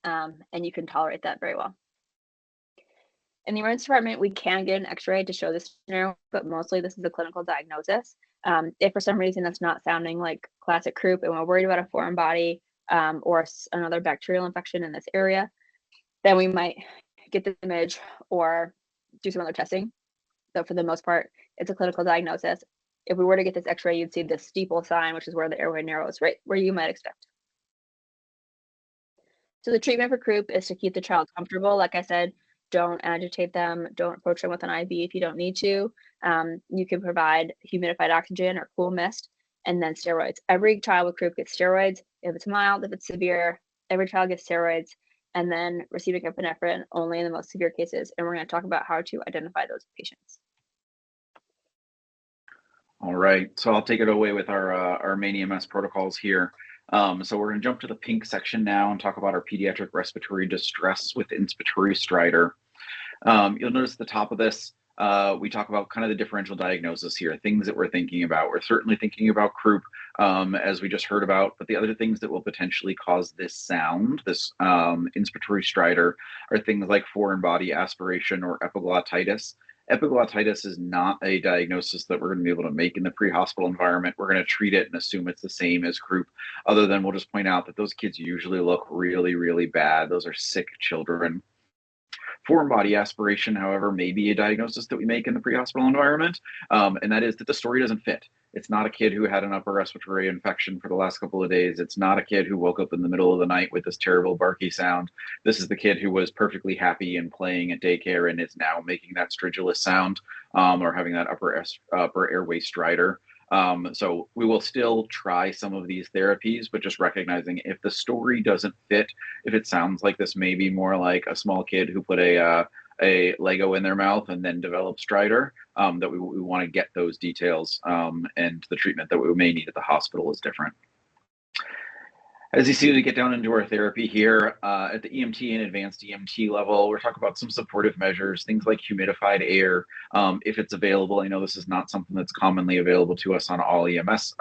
S2: and you can tolerate that very well. In the emergency department, we can get an x-ray to show this scenario, but mostly this is a clinical diagnosis. If for some reason that's not sounding like classic croup and we're worried about a foreign body or another bacterial infection in this area, then we might get the image or do some other testing. So for the most part, it's a clinical diagnosis. If we were to get this x-ray, you'd see the steeple sign, which is where the airway narrows, right where you might expect. So the treatment for croup is to keep the child comfortable. Like I said, don't agitate them. Don't approach them with an IV if you don't need to. You can provide humidified oxygen or cool mist, and then steroids. Every child with croup gets steroids. If it's mild, if it's severe, every child gets steroids, and then racemic epinephrine only in the most severe cases. And we're going to talk about how to identify those patients.
S3: All right, so I'll take it away with our main EMS protocols here. So we're going to jump to the pink section now and talk about our pediatric respiratory distress with inspiratory stridor. You'll notice at the top of this, we talk about kind of the differential diagnosis here, things that we're thinking about. We're certainly thinking about croup, as we just heard about, but the other things that will potentially cause this sound, this inspiratory stridor, are things like foreign body aspiration or epiglottitis. Epiglottitis is not a diagnosis that we're going to be able to make in the pre-hospital environment. We're going to treat it and assume it's the same as croup, other than we'll just point out that those kids usually look really, really bad. Those are sick children. Foreign body aspiration, however, may be a diagnosis that we make in the pre-hospital environment, and that is that the story doesn't fit. It's not a kid who had an upper respiratory infection for the last couple of days. It's not a kid who woke up in the middle of the night with this terrible barky sound. This is the kid who was perfectly happy and playing at daycare and is now making that stridulous sound, or having that upper airway stridor. So we will still try some of these therapies, but just recognizing if the story doesn't fit, if it sounds like this may be more like a small kid who put a Lego in their mouth and then develop stridor, that we want to get those details, and the treatment that we may need at the hospital is different. As you see, we get down into our therapy here at the EMT and advanced EMT level. We're talking about some supportive measures, things like humidified air, if it's available. I know this is not something that's commonly available to us on all EMS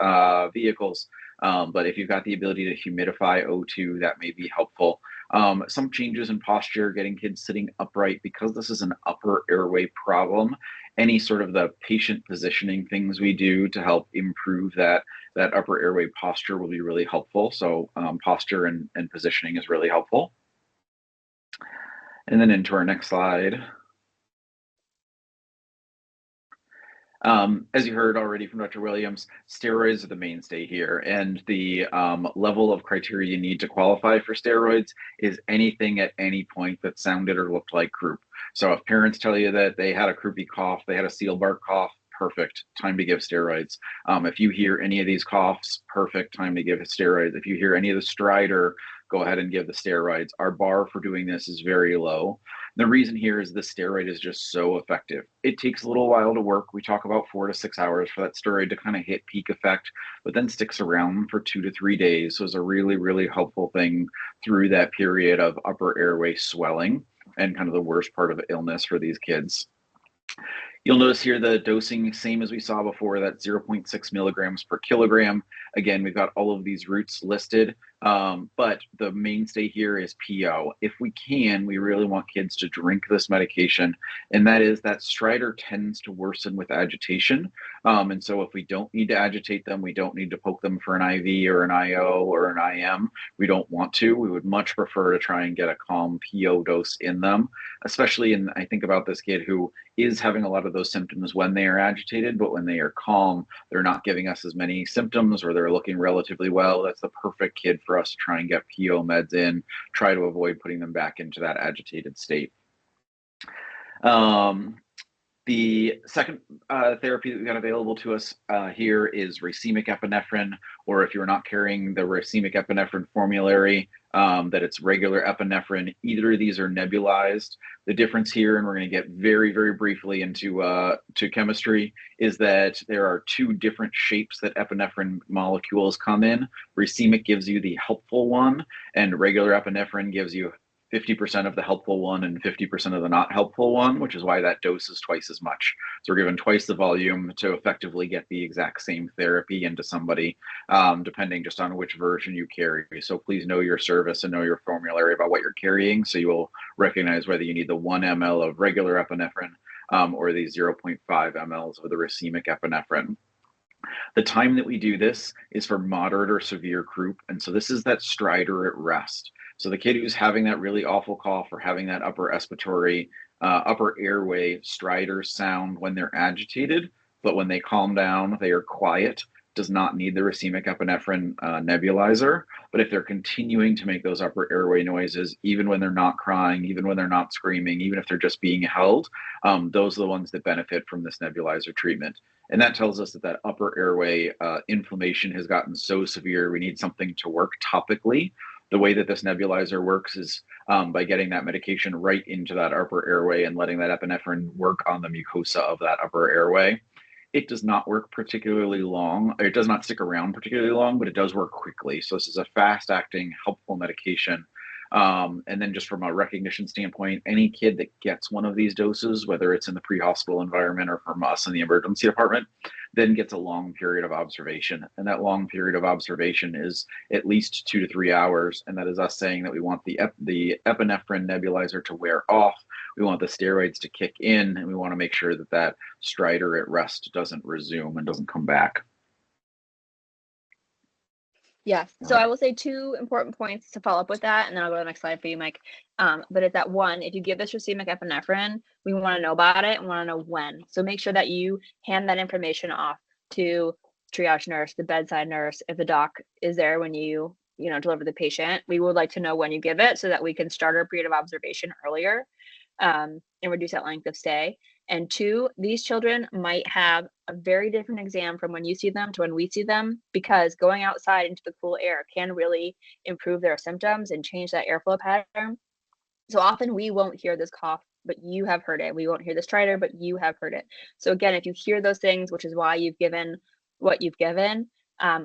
S3: vehicles, but if you've got the ability to humidify O2, that may be helpful. Some changes in posture, getting kids sitting upright, because this is an upper airway problem. Any sort of the patient positioning things we do to help improve that upper airway posture will be really helpful. So posture and positioning is really helpful. And then into our next slide. As you heard already from Dr. Williams, steroids are the mainstay here, and the level of criteria you need to qualify for steroids is anything at any point that sounded or looked like croup. So if parents tell you that they had a croupy cough, they had a seal bark cough, perfect, time to give steroids. If you hear any of these coughs, perfect, time to give steroids. If you hear any of the stridor, go ahead and give the steroids. Our bar for doing this is very low. The reason here is the steroid is just so effective. It takes a little while to work. We talk about 4 to 6 hours for that steroid to kind of hit peak effect, but then sticks around for 2 to 3 days. So it's a really, really helpful thing through that period of upper airway swelling and kind of the worst part of illness for these kids. You'll notice here the dosing, same as we saw before, that 0.6 milligrams per kilogram. Again, we've got all of these routes listed, but the mainstay here is PO. If we can, we really want kids to drink this medication, and that is that stridor tends to worsen with agitation. And so if we don't need to agitate them, we don't need to poke them for an IV or an IO or an IM. We don't want to. We would much prefer to try and get a calm PO dose in them, especially in, I think about this kid who is having a lot of those symptoms when they are agitated, but when they are calm, they're not giving us as many symptoms, or they're looking relatively well. That's the perfect kid for us to try and get PO meds in, try to avoid putting them back into that agitated state. The second therapy that we got available to us here is racemic epinephrine, or if you're not carrying the racemic epinephrine formulary, that it's regular epinephrine. Either of these are nebulized. The difference here, and we're going to get very, very briefly into to chemistry, is that there are 2 different shapes that epinephrine molecules come in. Racemic gives you the helpful one, and regular epinephrine gives you 50% of the helpful one and 50% of the not helpful one, which is why that dose is twice as much. So we're given twice the volume to effectively get the exact same therapy into somebody, depending just on which version you carry. So please know your service and know your formulary about what you're carrying, so you will recognize whether you need the 1 ml of regular epinephrine or the 0.5 mLs of the racemic epinephrine. The time that we do this is for moderate or severe croup, and so this is that stridor at rest. So the kid who's having that really awful cough or having that upper airway stridor sound when they're agitated, but when they calm down, they are quiet. does not need the racemic epinephrine nebulizer. But if they're continuing to make those upper airway noises, even when they're not crying, even when they're not screaming, even if they're just being held, those are the ones that benefit from this nebulizer treatment. And that tells us that upper airway inflammation has gotten so severe, we need something to work topically. The way that this nebulizer works is by getting that medication right into that upper airway and letting that epinephrine work on the mucosa of that upper airway. It does not work particularly long. It does not stick around particularly long, but it does work quickly. So this is a fast-acting, helpful medication. And then just from a recognition standpoint, any kid that gets one of these doses, whether it's in the pre-hospital environment or from us in the emergency department, then gets a long period of observation. And that long period of observation is at least 2 to 3 hours. And that is us saying that we want the epinephrine nebulizer to wear off. We want the steroids to kick in, and we want to make sure that that stridor at rest doesn't resume and doesn't come back.
S2: Yes. So I will say 2 important points to follow up with that, and then I'll go to the next slide for you, Mike. But it's that 1, if you give this racemic epinephrine, we want to know about it and want to know when. So make sure that you hand that information off to triage nurse, the bedside nurse. If the doc is there when you deliver the patient, we would like to know when you give it so that we can start our period of observation earlier and reduce that length of stay. And 2, these children might have a very different exam from when you see them to when we see them, because going outside into the cool air can really improve their symptoms and change that airflow pattern. So often we won't hear this cough, but you have heard it. We won't hear this stridor, but you have heard it. So again, if you hear those things, which is why you've given what you've given,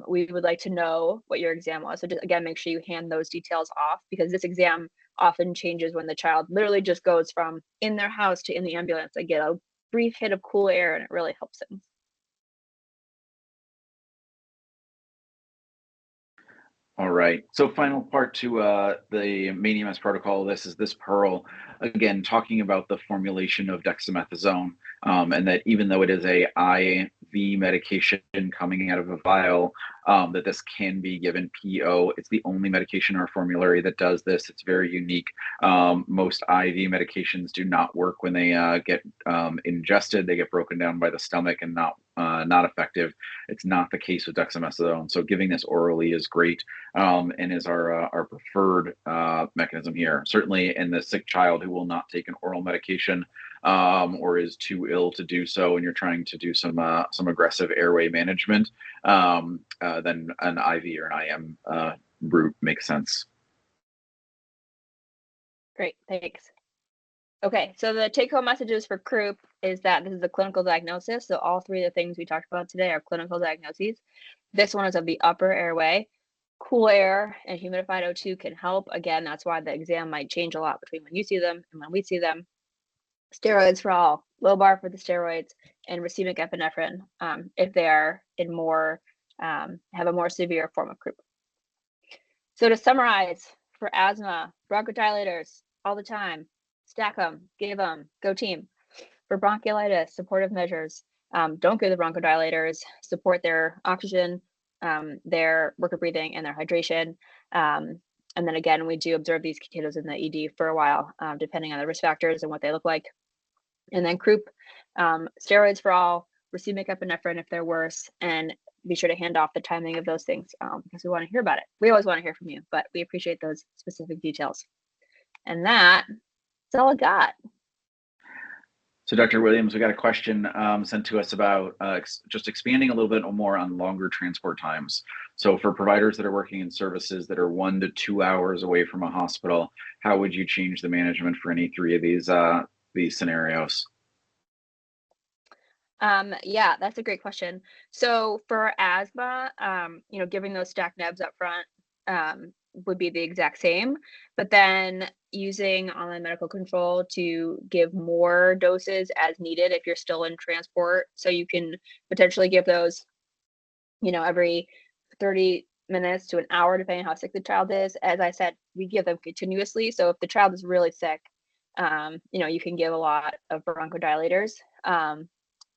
S2: we would like to know what your exam was. So just, again, make sure you hand those details off, because this exam often changes when the child literally just goes from in their house to in the ambulance. They get a brief hit of cool air and it really helps them.
S3: All right. So final part to the main EMS protocol. This is this Pearl, again, talking about the formulation of dexamethasone, and that even though it is a IV medication coming out of a vial, that this can be given PO. It's the only medication in our formulary that does this. It's very unique. Most IV medications do not work when they get ingested. They get broken down by the stomach and not effective. It's not the case with dexamethasone. So giving this orally is great, and is our preferred mechanism here. Certainly in the sick child who will not take an oral medication or is too ill to do so, and you're trying to do some aggressive airway management, then an IV or an IM route makes sense.
S2: Great, thanks. Okay, so the take-home messages for croup is that this is a clinical diagnosis. So all 3 of the things we talked about today are clinical diagnoses. This one is of the upper airway. Cool air and humidified O2 can help. Again, that's why the exam might change a lot between when you see them and when we see them. Steroids for all, low bar for the steroids, and racemic epinephrine if they are in more, have a more severe form of croup. So to summarize, for asthma, bronchodilators all the time, stack them, give them, go team. For bronchiolitis, supportive measures, don't give the bronchodilators, support their oxygen, their work of breathing, and their hydration. And then again, we do observe these kiddos in the ED for a while, depending on the risk factors and what they look like. And then croup, steroids for all, racemic epinephrine if they're worse, and be sure to hand off the timing of those things because we want to hear about it. We always want to hear from you, but we appreciate those specific details. And that's all I got.
S3: So Dr. Williams, we got a question sent to us about just expanding a little bit more on longer transport times. So for providers that are working in services that are 1 to 2 hours away from a hospital, how would you change the management for any 3 of these scenarios?
S2: Yeah, that's a great question. So for asthma, giving those stacked nebs up front would be the exact same, but then using online medical control to give more doses as needed if you're still in transport. So you can potentially give those, every 30 minutes to an hour, depending on how sick the child is. As I said, we give them continuously. So if the child is really sick, you can give a lot of bronchodilators.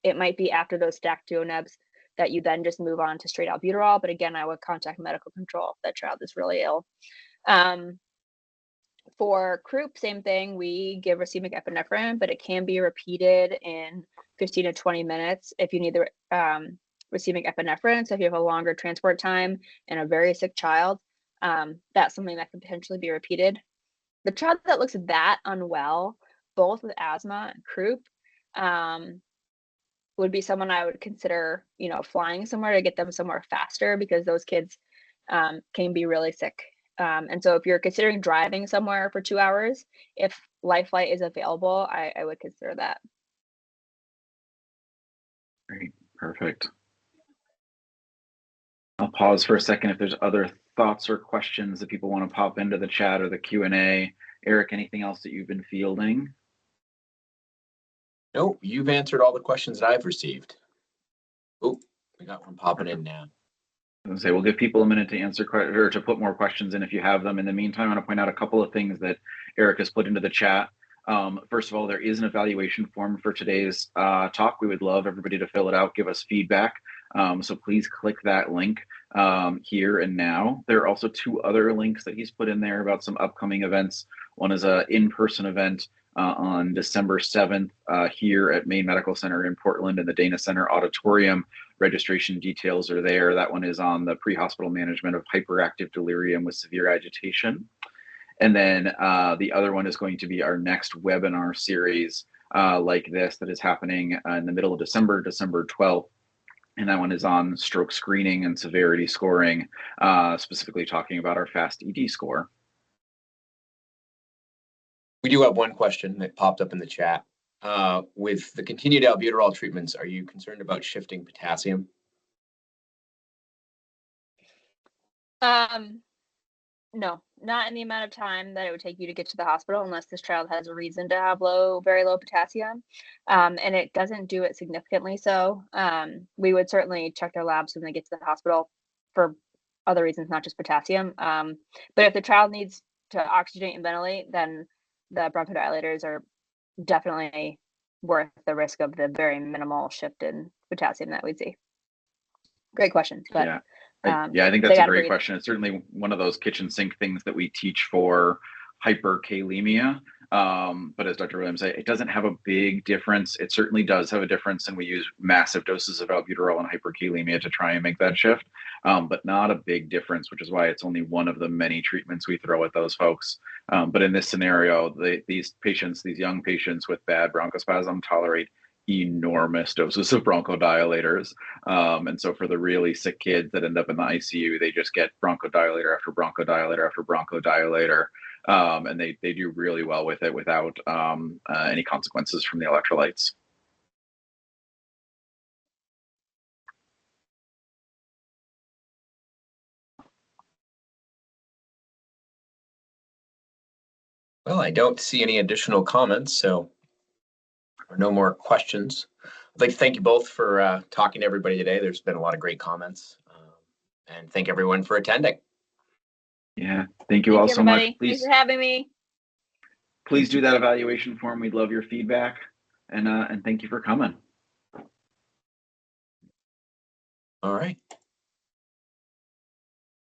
S2: It might be after those stacked duo nebs that you then just move on to straight albuterol. But again, I would contact medical control if that child is really ill. For croup, same thing. We give racemic epinephrine, but it can be repeated in 15 to 20 minutes if you need the receiving epinephrine. So if you have a longer transport time in a very sick child, that's something that could potentially be repeated. The child that looks that unwell, both with asthma and croup, would be someone I would consider, flying somewhere to get them somewhere faster, because those kids can be really sick. And so if you're considering driving somewhere for 2 hours, if life flight is available, I would consider that.
S3: Great, perfect. I'll pause for a second if there's other thoughts or questions that people want to pop into the chat or the Q&A. Eric, anything else that you've been fielding?
S1: No, you've answered all the questions that I've received. Oh, we got one popping in now.
S3: I was gonna say, we'll give people a minute to answer or to put more questions in if you have them. In the meantime, I want to point out a couple of things that Eric has put into the chat. First of all, there is an evaluation form for today's talk. We would love everybody to fill it out, give us feedback. So please click that link here and now. There are also 2 other links that he's put in there about some upcoming events. One is an in-person event on December 7th here at Maine Medical Center in Portland in the Dana Center Auditorium. Registration details are there. That one is on the pre-hospital management of hyperactive delirium with severe agitation. And then the other one is going to be our next webinar series like this that is happening in the middle of December, December 12th. And that one is on stroke screening and severity scoring, specifically talking about our FAST ED score.
S1: We do have one question that popped up in the chat. With the continued albuterol treatments, are you concerned about shifting potassium?
S2: No, not in the amount of time that it would take you to get to the hospital, unless this child has a reason to have very low potassium. And it doesn't do it significantly. So we would certainly check their labs when they get to the hospital for other reasons, not just potassium. But if the child needs to oxygenate and ventilate, then the bronchodilators are definitely worth the risk of the very minimal shift in potassium that we'd see. Great question. But
S3: yeah. I think that's a great question. It's certainly one of those kitchen sink things that we teach for hyperkalemia. But as Dr. Williams said, it doesn't have a big difference. It certainly does have a difference, and we use massive doses of albuterol and hyperkalemia to try and make that shift, but not a big difference, which is why it's only one of the many treatments we throw at those folks. But in this scenario, these young patients with bad bronchospasm tolerate enormous doses of bronchodilators. And so for the really sick kids that end up in the ICU, they just get bronchodilator after bronchodilator after bronchodilator. And they do really well with it without any consequences from the electrolytes.
S1: Well, I don't see any additional comments, so or no more questions. I'd like to thank you both for talking to everybody today. There's been a lot of great comments, and thank everyone for attending.
S3: Yeah, thank you all so much.
S2: Please, thanks for having me.
S3: Please do that evaluation form. We'd love your feedback, and thank you for coming.
S1: All right.